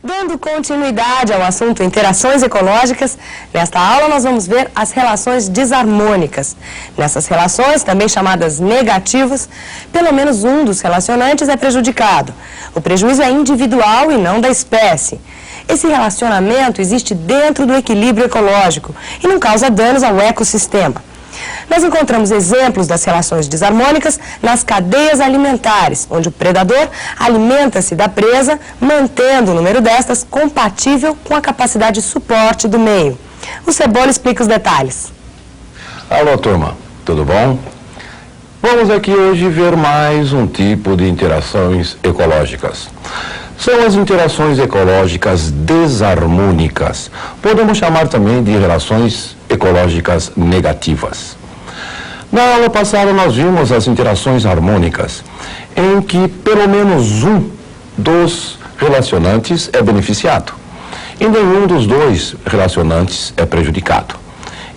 Dando continuidade ao assunto interações ecológicas, nesta aula nós vamos ver as relações desarmônicas. Nessas relações, também chamadas negativas, pelo menos um dos relacionantes é prejudicado. O prejuízo é individual e não da espécie. Esse relacionamento existe dentro do equilíbrio ecológico e não causa danos ao ecossistema. Nós encontramos exemplos das relações desarmônicas nas cadeias alimentares, onde o predador alimenta-se da presa, mantendo o número destas compatível com a capacidade de suporte do meio. O Cebola explica os detalhes. Alô, turma, tudo bom? Vamos aqui hoje ver mais um tipo de interações ecológicas. São as interações ecológicas desarmônicas. Podemos chamar também de relações ecológicas negativas. Na aula passada nós vimos as interações harmônicas, em que pelo menos um dos relacionantes é beneficiado e nenhum dos dois relacionantes é prejudicado.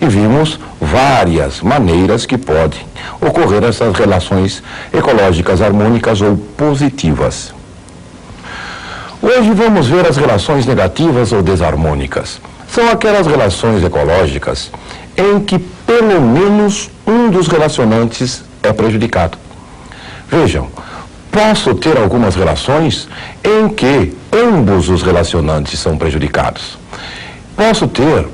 E vimos várias maneiras que podem ocorrer essas relações ecológicas harmônicas ou positivas. Hoje vamos ver as relações negativas ou desarmônicas. São aquelas relações ecológicas em que pelo menos um dos relacionantes é prejudicado. Vejam, posso ter algumas relações em que ambos os relacionantes são prejudicados. Posso ter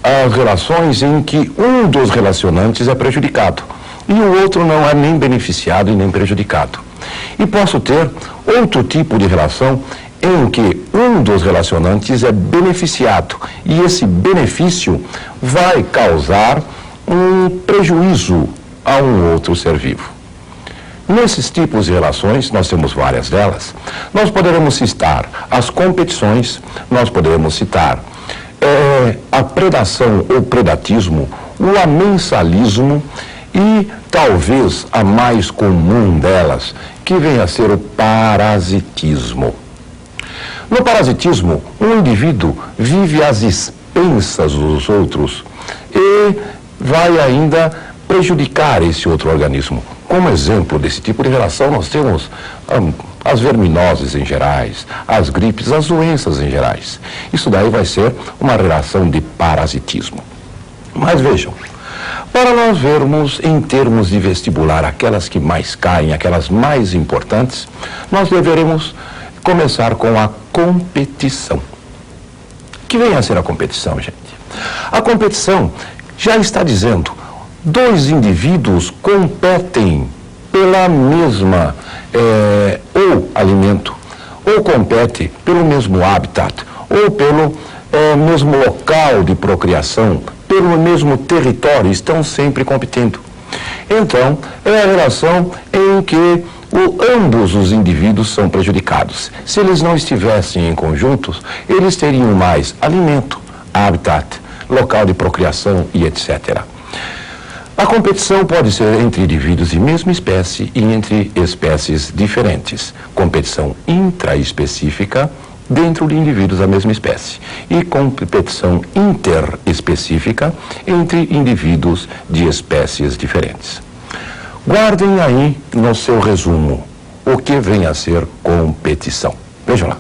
as relações em que um dos relacionantes é prejudicado e o outro não é nem beneficiado e nem prejudicado. E posso ter outro tipo de relação em que um dos relacionantes é beneficiado e esse benefício vai causar um prejuízo a um outro ser vivo. Nesses tipos de relações, nós temos várias delas, nós poderemos citar as competições, nós poderemos citar a predação ou predatismo, o amensalismo e talvez a mais comum delas, que venha a ser o parasitismo. No parasitismo, um indivíduo vive às expensas dos outros e vai ainda prejudicar esse outro organismo. Como exemplo desse tipo de relação, nós temos as verminoses em gerais, as gripes, as doenças em gerais. Isso daí vai ser uma relação de parasitismo. Mas vejam, para nós vermos em termos de vestibular aquelas que mais caem, aquelas mais importantes, nós deveremos começar com a competição. Que vem a ser a competição, gente? A competição já está dizendo, dois indivíduos competem pela mesma ou alimento, ou compete pelo mesmo habitat, ou pelo mesmo local de procriação, pelo mesmo território, estão sempre competindo. Então, é a relação em que ambos os indivíduos são prejudicados. Se eles não estivessem em conjuntos, eles teriam mais alimento, habitat, local de procriação e etc. A competição pode ser entre indivíduos de mesma espécie e entre espécies diferentes. Competição intraespecífica dentro de indivíduos da mesma espécie. E competição interespecífica entre indivíduos de espécies diferentes. Guardem aí no seu resumo o que vem a ser competição. Vejam lá.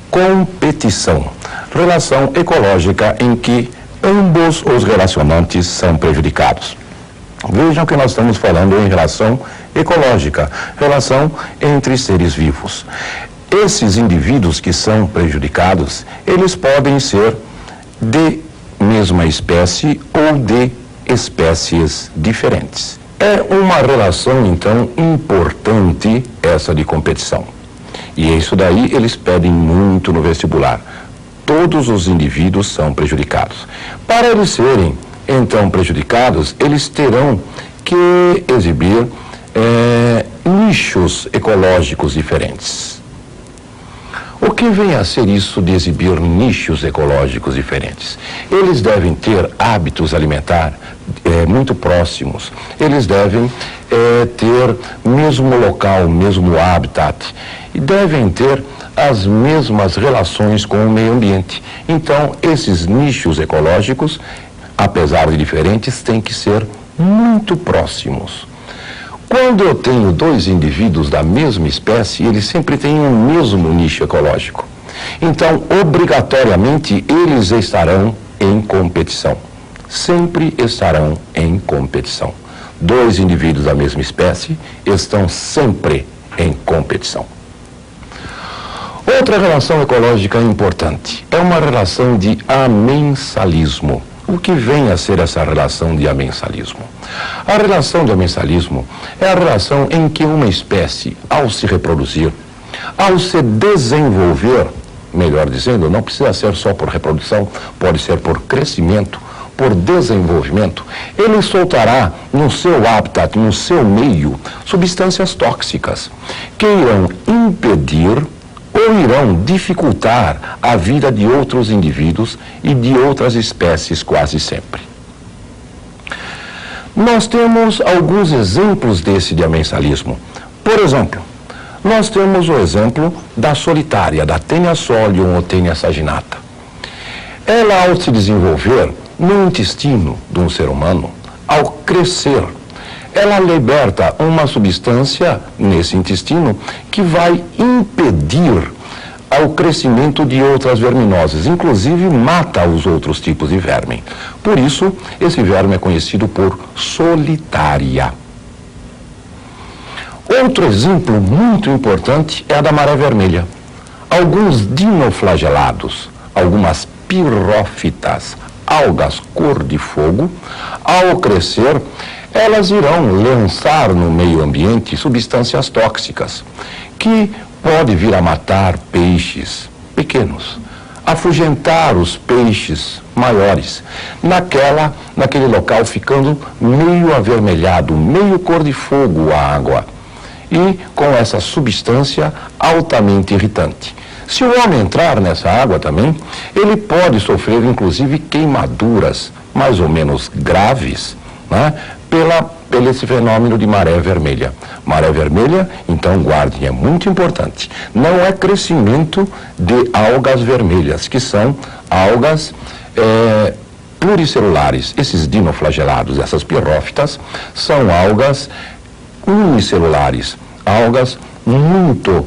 Competição. Relação ecológica em que ambos os relacionantes são prejudicados. Vejam que nós estamos falando em relação ecológica, relação entre seres vivos. Esses indivíduos que são prejudicados, eles podem ser de mesma espécie ou de espécies diferentes. É uma relação, então, importante essa de competição. E isso daí eles pedem muito no vestibular. Todos os indivíduos são prejudicados. Para eles serem, então, prejudicados, eles terão que exibir nichos ecológicos diferentes. O que vem a ser isso de exibir nichos ecológicos diferentes? Eles devem ter hábitos alimentares muito próximos. Eles devem ter mesmo local, mesmo habitat. E devem ter as mesmas relações com o meio ambiente. Então, esses nichos ecológicos, apesar de diferentes, têm que ser muito próximos. Quando eu tenho dois indivíduos da mesma espécie, eles sempre têm um mesmo nicho ecológico. Então, obrigatoriamente, eles estarão em competição. Sempre estarão em competição. Dois indivíduos da mesma espécie estão sempre em competição. Outra relação ecológica importante é uma relação de amensalismo. O que vem a ser essa relação de amensalismo? A relação de amensalismo é a relação em que uma espécie, ao se reproduzir, ao se desenvolver, melhor dizendo, não precisa ser só por reprodução, pode ser por crescimento, por desenvolvimento, ele soltará no seu habitat, no seu meio, substâncias tóxicas que irão impedir ou irão dificultar a vida de outros indivíduos e de outras espécies quase sempre. Nós temos alguns exemplos desse de amensalismo. Por exemplo, nós temos o exemplo da solitária, da Taenia solium ou Taenia saginata. Ela, ao se desenvolver no intestino de um ser humano, ao crescer, ela liberta uma substância nesse intestino que vai impedir o crescimento de outras verminosas, inclusive mata os outros tipos de verme. Por isso, esse verme é conhecido por solitária. Outro exemplo muito importante é a da maré vermelha. Alguns dinoflagelados, algumas pirófitas, algas cor de fogo, ao crescer, elas irão lançar no meio ambiente substâncias tóxicas que pode vir a matar peixes pequenos, afugentar os peixes maiores, naquele local ficando meio avermelhado, meio cor de fogo a água, e com essa substância altamente irritante. Se o homem entrar nessa água também, ele pode sofrer inclusive queimaduras mais ou menos graves, né, pelo esse fenômeno de maré vermelha. Maré vermelha, então guardem, é muito importante. Não é crescimento de algas vermelhas, que são algas pluricelulares. Esses dinoflagelados, essas pirófitas, são algas unicelulares, algas muito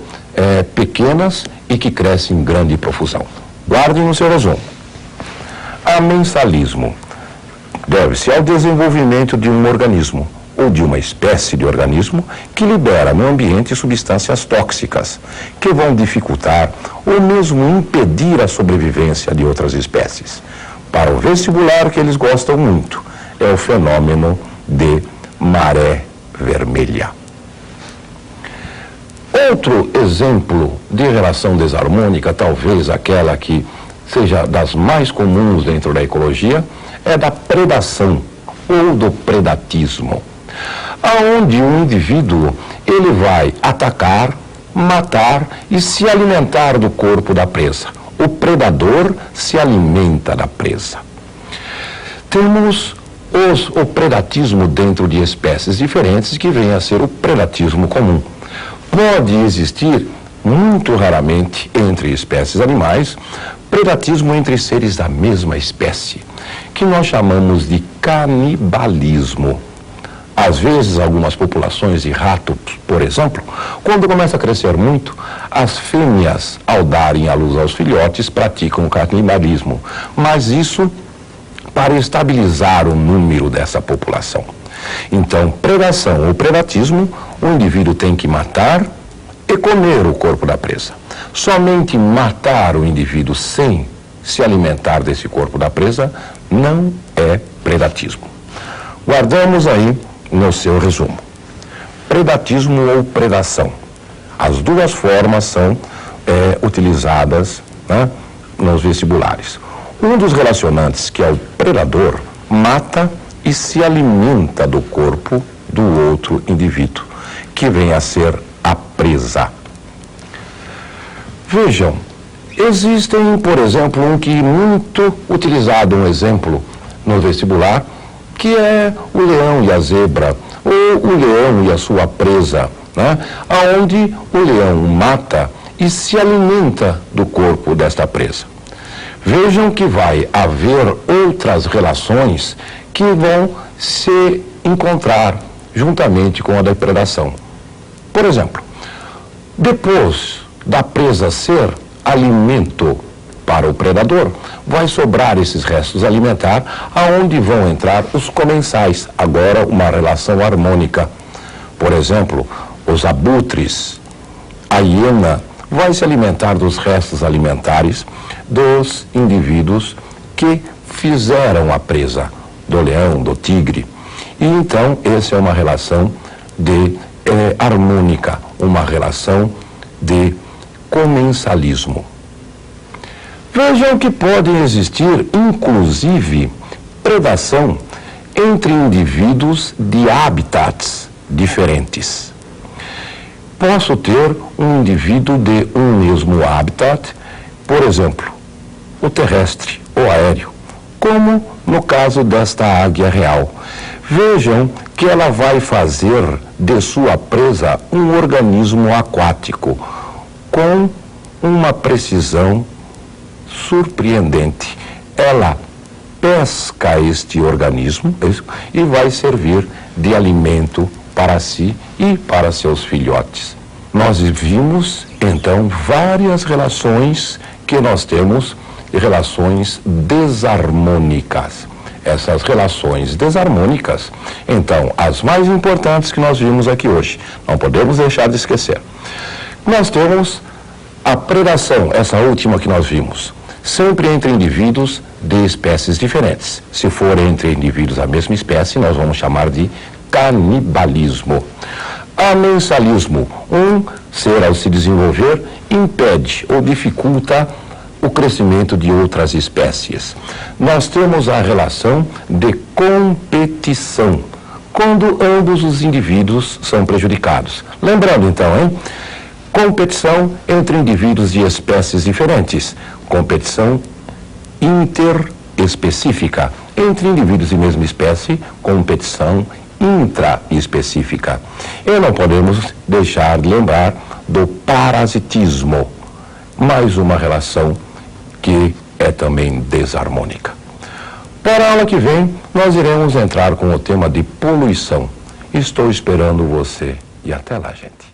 pequenas e que crescem em grande profusão. Guardem no seu resumo. Amensalismo deve-se ao desenvolvimento de um organismo ou de uma espécie de organismo que libera no ambiente substâncias tóxicas que vão dificultar ou mesmo impedir a sobrevivência de outras espécies. Para o vestibular, que eles gostam muito, é o fenômeno de maré vermelha. Outro exemplo de relação desarmônica, talvez aquela que seja das mais comuns dentro da ecologia, é da predação ou do predatismo, aonde o indivíduo ele vai atacar, matar e se alimentar do corpo da presa. O predador se alimenta da presa. Temos o predatismo dentro de espécies diferentes, que vem a ser o predatismo comum. Pode existir, muito raramente, entre espécies animais, predatismo entre seres da mesma espécie, que nós chamamos de canibalismo. Às vezes, algumas populações de ratos, por exemplo, quando começa a crescer muito, as fêmeas, ao darem à luz aos filhotes, praticam o canibalismo. Mas isso para estabilizar o número dessa população. Então, predação ou predatismo, o indivíduo tem que matar e comer o corpo da presa. Somente matar o indivíduo sem se alimentar desse corpo da presa não é predatismo. Guardamos aí no seu resumo. Predatismo ou predação. As duas formas são utilizadas, né, nos vestibulares. Um dos relacionantes, que é o predador, mata e se alimenta do corpo do outro indivíduo, que vem a ser a presa. Vejam, existem, por exemplo, um que muito utilizado, um exemplo no vestibular, que é o leão e a zebra, ou o leão e a sua presa, né? Onde o leão mata e se alimenta do corpo desta presa. Vejam que vai haver outras relações que vão se encontrar juntamente com a depredação. Por exemplo, depois da presa ser alimento para o predador, vai sobrar esses restos alimentares, aonde vão entrar os comensais, agora uma relação harmônica. Por exemplo, os abutres, a hiena, vai se alimentar dos restos alimentares dos indivíduos que fizeram a presa, do leão, do tigre. E então, essa é uma relação harmônica, uma relação de comensalismo. Vejam que podem existir, inclusive, predação entre indivíduos de habitats diferentes. Posso ter um indivíduo de um mesmo habitat, por exemplo, o terrestre ou aéreo, como no caso desta águia real. Vejam que ela vai fazer de sua presa um organismo aquático, com uma precisão surpreendente. Ela pesca este organismo e vai servir de alimento para si e para seus filhotes. Nós vimos, então, várias relações que nós temos, relações desarmônicas. Essas relações desarmônicas, então, as mais importantes que nós vimos aqui hoje, não podemos deixar de esquecer. Nós temos a predação, essa última que nós vimos, sempre entre indivíduos de espécies diferentes. Se for entre indivíduos da mesma espécie, nós vamos chamar de canibalismo. Amensalismo, um ser ao se desenvolver impede ou dificulta o crescimento de outras espécies. Nós temos a relação de competição, quando ambos os indivíduos são prejudicados. Lembrando então, hein? Competição entre indivíduos de espécies diferentes. Competição interespecífica. Entre indivíduos de mesma espécie, competição intraespecífica. E não podemos deixar de lembrar do parasitismo. Mais uma relação que é também desarmônica. Para a aula que vem, nós iremos entrar com o tema de poluição. Estou esperando você e até lá, gente.